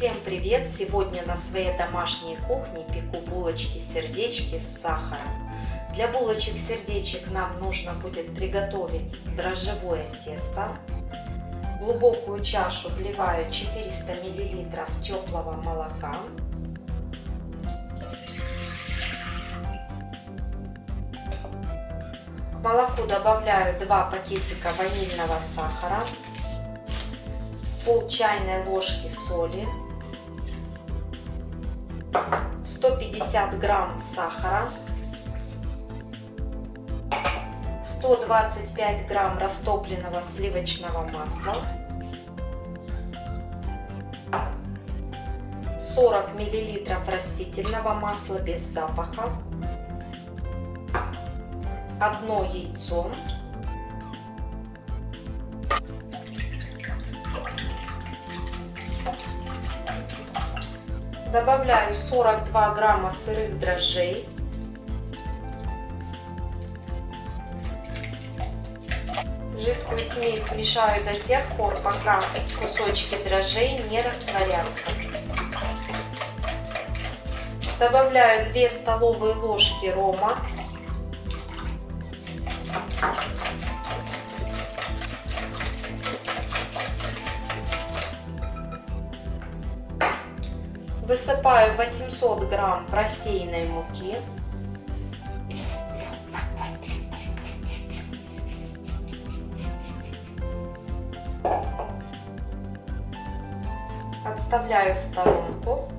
Всем привет! Сегодня на своей домашней кухне пеку булочки-сердечки с сахаром. Для булочек-сердечек нам нужно будет приготовить дрожжевое тесто. В глубокую чашу вливаю 400 мл теплого молока. К молоку добавляю 2 пакетика ванильного сахара, пол чайной ложки соли, 150 грамм сахара, 125 грамм растопленного сливочного масла, 40 миллилитров растительного масла без запаха, 1 яйцо, добавляю 42 грамма сырых дрожжей, жидкую смесь мешаю до тех пор, пока кусочки дрожжей не растворятся. Добавляю 2 столовые ложки рома, высыпаю 800 грамм просеянной муки, отставляю в сторонку,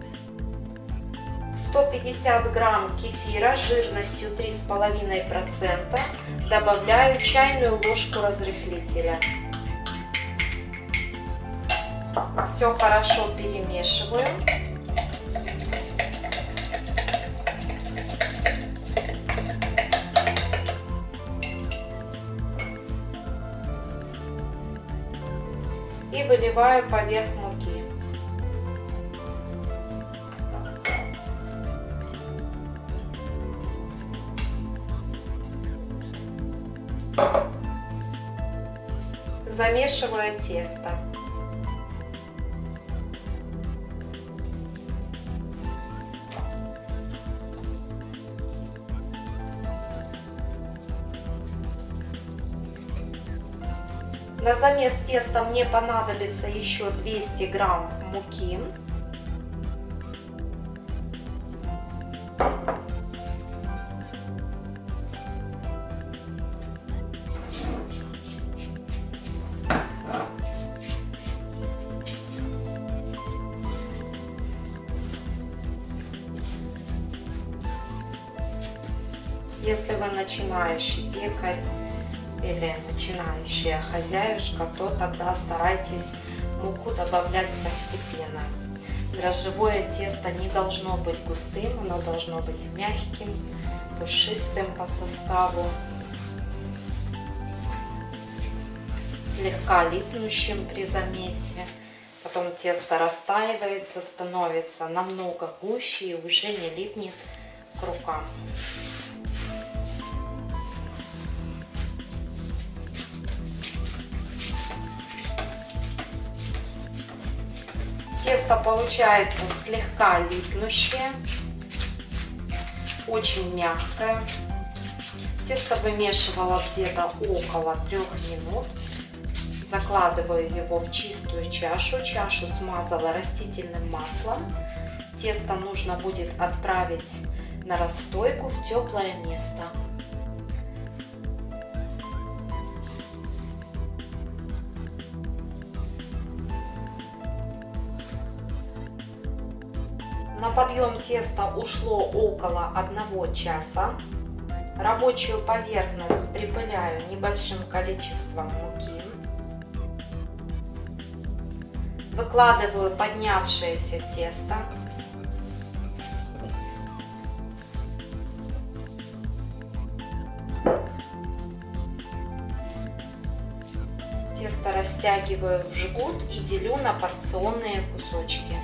150 грамм кефира жирностью 3,5%, добавляю чайную ложку разрыхлителя. Все хорошо перемешиваю. И выливаю поверх муки. Замешиваю тесто. На замес теста мне понадобится еще 200 грамм муки. Если вы начинающий пекарь или начинающая хозяюшка, то тогда старайтесь муку добавлять постепенно. Дрожжевое тесто не должно быть густым, оно должно быть мягким, пушистым по составу, слегка липнущим при замесе. Потом тесто растаивается, становится намного гуще и уже не липнет к рукам. Тесто получается слегка липнущее, очень мягкое. Тесто вымешивала где-то около 3 минут. Закладываю его в чистую чашу. Чашу смазала растительным маслом. Тесто нужно будет отправить на расстойку в теплое место. На подъем теста ушло около 1 часа. Рабочую поверхность припыляю небольшим количеством муки. Выкладываю поднявшееся тесто. Тесто растягиваю в жгут и делю на порционные кусочки.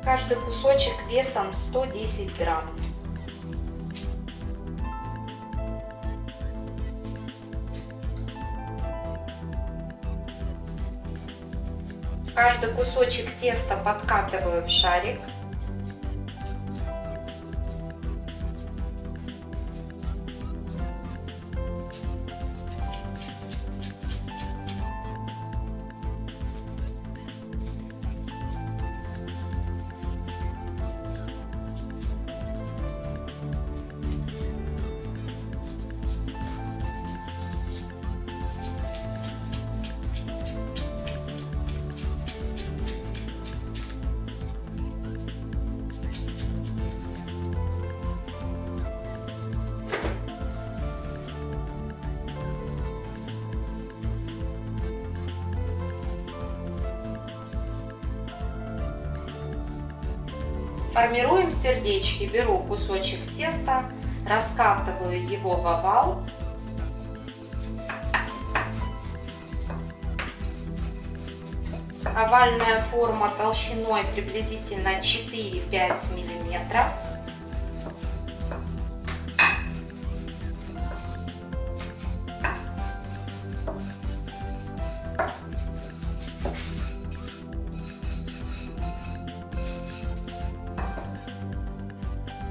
Каждый кусочек весом 110 грамм. Каждый кусочек теста подкатываю в шарик. Формируем сердечки. Беру кусочек теста, раскатываю его в овал. Овальная форма толщиной приблизительно 4-5 миллиметров.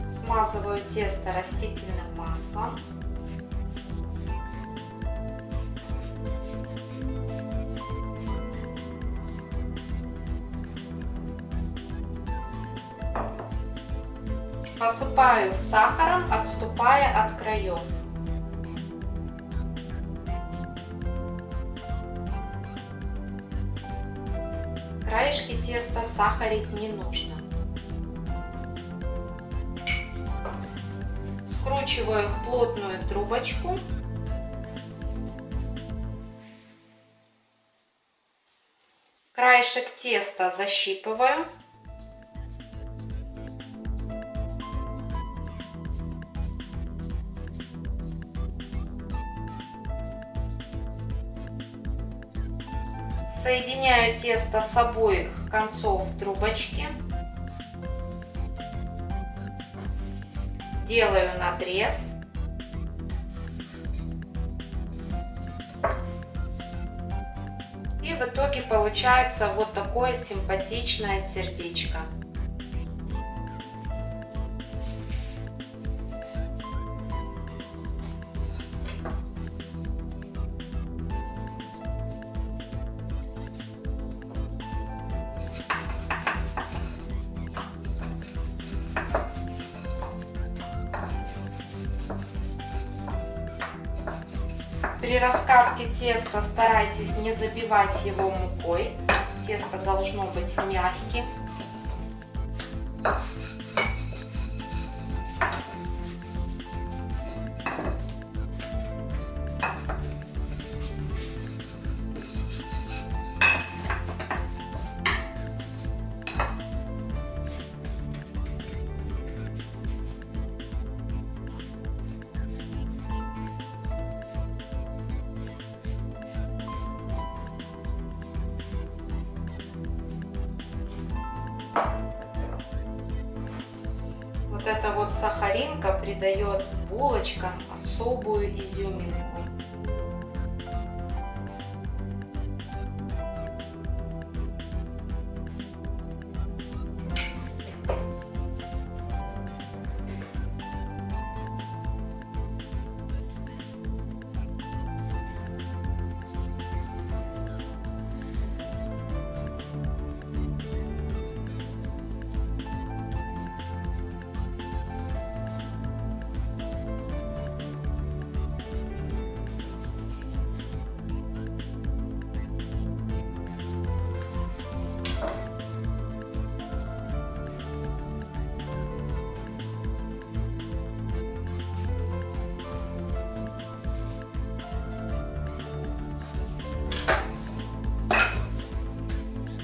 Смазываю тесто растительным маслом. Посыпаю сахаром, отступая от краев. Краешки теста сахарить не нужно. Скручиваю в плотную трубочку. Краешек теста защипываю. Соединяю тесто с обоих концов трубочки. Делаю надрез. И в итоге получается вот такое симпатичное сердечко. При раскатке теста старайтесь не забивать его мукой. Тесто должно быть мягким. Вот эта вот сахаринка придает булочкам особую изюминку.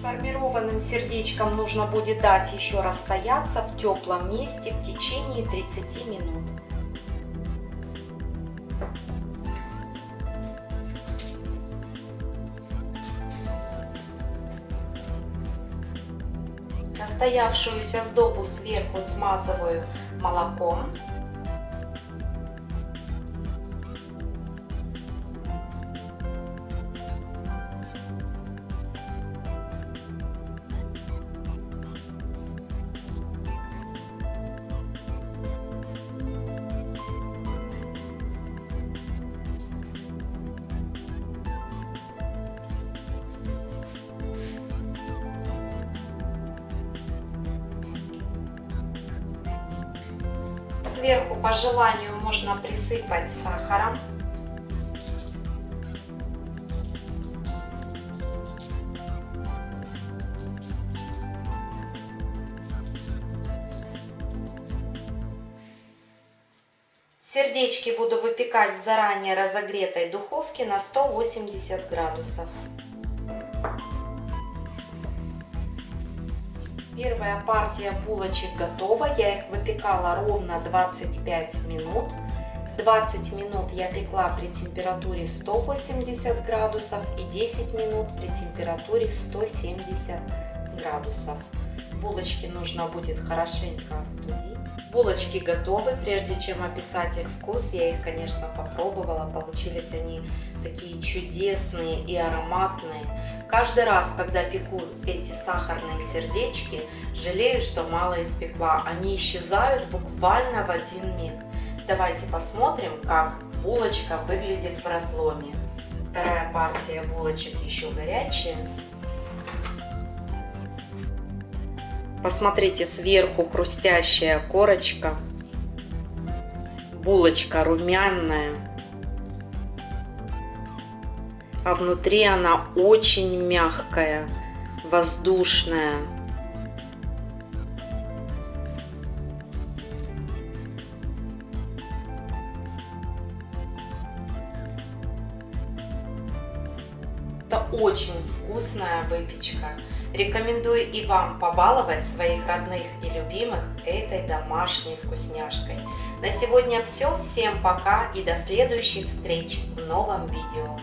Формированным сердечкам нужно будет дать еще расстояться в теплом месте в течение 30 минут. Настоявшуюся сдобу сверху смазываю молоком. Сверху по желанию можно присыпать сахаром. Сердечки буду выпекать в заранее разогретой духовке на 180 градусов. Первая партия булочек готова. Я их выпекала ровно 25 минут. 20 минут я пекла при температуре 180 градусов и 10 минут при температуре 170 градусов. Булочки нужно будет хорошенько остудить. Булочки готовы. Прежде чем описать их вкус, я их, конечно, попробовала. Получились они такие чудесные и ароматные. Каждый раз, когда пеку эти сахарные сердечки, жалею, что мало испекла. Они исчезают буквально в один миг. Давайте посмотрим, как булочка выглядит в разломе. Вторая партия булочек еще горячая. Посмотрите, сверху хрустящая корочка. Булочка румяная. А внутри она очень мягкая, воздушная. Это очень вкусная выпечка. Рекомендую и вам побаловать своих родных и любимых этой домашней вкусняшкой. На сегодня все. Всем пока и до следующих встреч в новом видео.